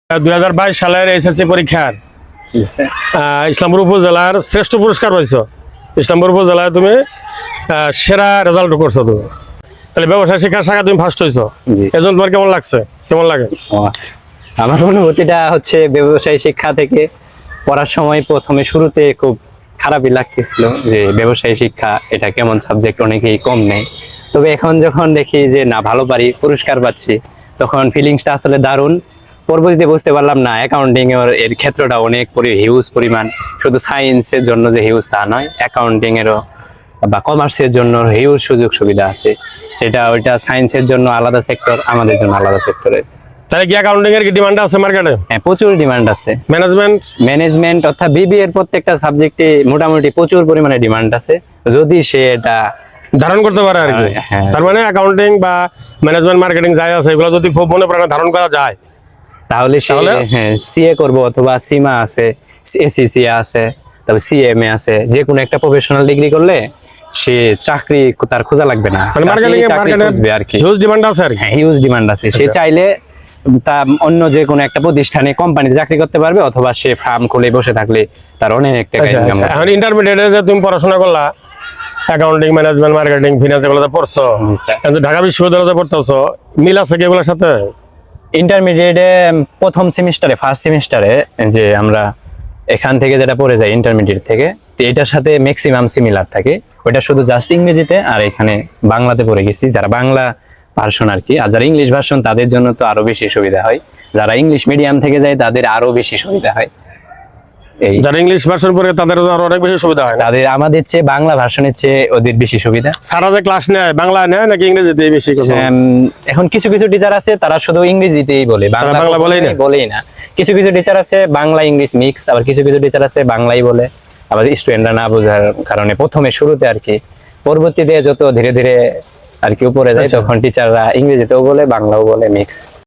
2022 সালের এসএসসি পরীক্ষার ইসলামপুর উপজেলার শ্রেষ্ঠ পুরস্কার পাইছো। ইসলামপুর উপজেলায় তুমি সেরা রেজাল্ট করছো। তুমি তাহলে ব্যবসায় শিক্ষা শাখা তুমি ফার্স্ট হইছো। এজন্য তোমার কেমন লাগছে? কেমন লাগে? আমার অনুভূতিটা হচ্ছে ব্যবসায় শিক্ষা থেকে পড়ার সময় প্রথমে শুরুতে খুব খারাপই লাগতেছিল যে ব্যবসায় শিক্ষা এটা কেমন সাবজেক্ট, অনেকেই কম নেই। তবে এখন যখন দেখি যে না ভালো পারি, পুরস্কার পাচ্ছি, তখন ফিলিংসটা আসলে দারুণ। পরবর্তীতে বুঝতে পারলাম না অ্যাকাউন্টিং এর ক্ষেত্রটা অনেক হিউজ পরিমাণ, শুধু সায়েন্সের জন্য যে হিউজ তা নয়, অ্যাকাউন্টিং এরও বা কমার্সের জন্য হিউজ সুযোগ সুবিধা আছে। ওইটা সায়েন্সের জন্য আলাদা সেক্টর, আমাদের জন্য আলাদা সেক্টরে। তাহলে কি অ্যাকাউন্টিং এর কি ডিমান্ড আছে মার্কেটে? হ্যাঁ, প্রচুর ডিমান্ড আছে। ম্যানেজমেন্ট অর্থাৎ বিবিএ এর প্রত্যেকটা সাবজেক্টে মোটামুটি প্রচুর পরিমাণে ডিমান্ড আছে, যদি সে এটা ধারণ করতে পারে আর কি। তার মানে অ্যাকাউন্টিং বা ম্যানেজমেন্ট মার্কেটিং যাই আছে এগুলো যদি খুব মনে প্রাণে ধারণ করা যায় তাহলে হ্যাঁ সিএ করবো, অথবা সিমা আছে, এসিসি আছে, তারপর সিএমএ আছে, যে কোনো একটা প্রফেশনাল ডিগ্রি করলে সে চাকরি তার খোঁজা লাগবে না। হিউজ ডিমান্ড আছে আর কি। হ্যাঁ, হিউজ ডিমান্ড আছে। সে চাইলে তা অন্য যে কোনো একটা প্রতিষ্ঠানে কোম্পানিতে চাকরি করতে পারবে, অথবা সে ফার্ম খুলে বসে থাকলে তার অনেক টাকা ইনকাম হবে। এখন ইন্টারমিডিয়েটে যে তুমি পড়াশোনা করলা অ্যাকাউন্টিং, ম্যানেজমেন্ট, মার্কেটিং, ফিনান্স এগুলোতে পড়ছো, কিন্তু ঢাকা বিশ্ববিদ্যালয়ে পড়তেছো, মিল আছে কি এগুলোর সাথে? ইন্টারমিডিয়েটে প্রথম সেমিস্টারে, ফার্স্ট সেমিস্টারে যে আমরা এখান থেকে যেটা পড়ে যাই ইন্টারমিডিয়েট থেকে, তো এটার সাথে ম্যাক্সিমাম সিমিলার থাকে। ওইটা শুধু জাস্ট ইংরেজিতে, আর এখানে বাংলাতে পড়ে গেছি যারা বাংলা ভার্সন আর কি। আর যারা ইংলিশ ভার্সন তাদের জন্য তো আরো বেশি সুবিধা হয়, যারা ইংলিশ মিডিয়াম থেকে যায় তাদের আরো বেশি সুবিধা হয়। যারা ইংলিশ ভার্সন পড়ে তাদের আরো অনেক বেশি সুবিধা হয়। তাদের আমাদের চেয়ে বাংলা ভার্সনের চেয়ে ওদের বেশি সুবিধা। সারা যে ক্লাস নেয় বাংলা নেয় নাকি ইংরেজিতে বেশি? এখন কিছু কিছু টিচার আছে তারা শুধু ইংরেজিতেই বলে, বাংলা বলেই না। কিছু কিছু টিচার আছে বাংলা ইংলিশ মিক্স, আবার কিছু কিছু টিচার আছে বাংলাই বলে। আবার স্টুডেন্টরা না বোঝার কারণে প্রথমে শুরুতে আর কি, পরবর্তীতে যত ধীরে ধীরে আর কি উপরে যায় তখন টিচাররা ইংরেজিতেও বলে বাংলাও বলে মিক্স।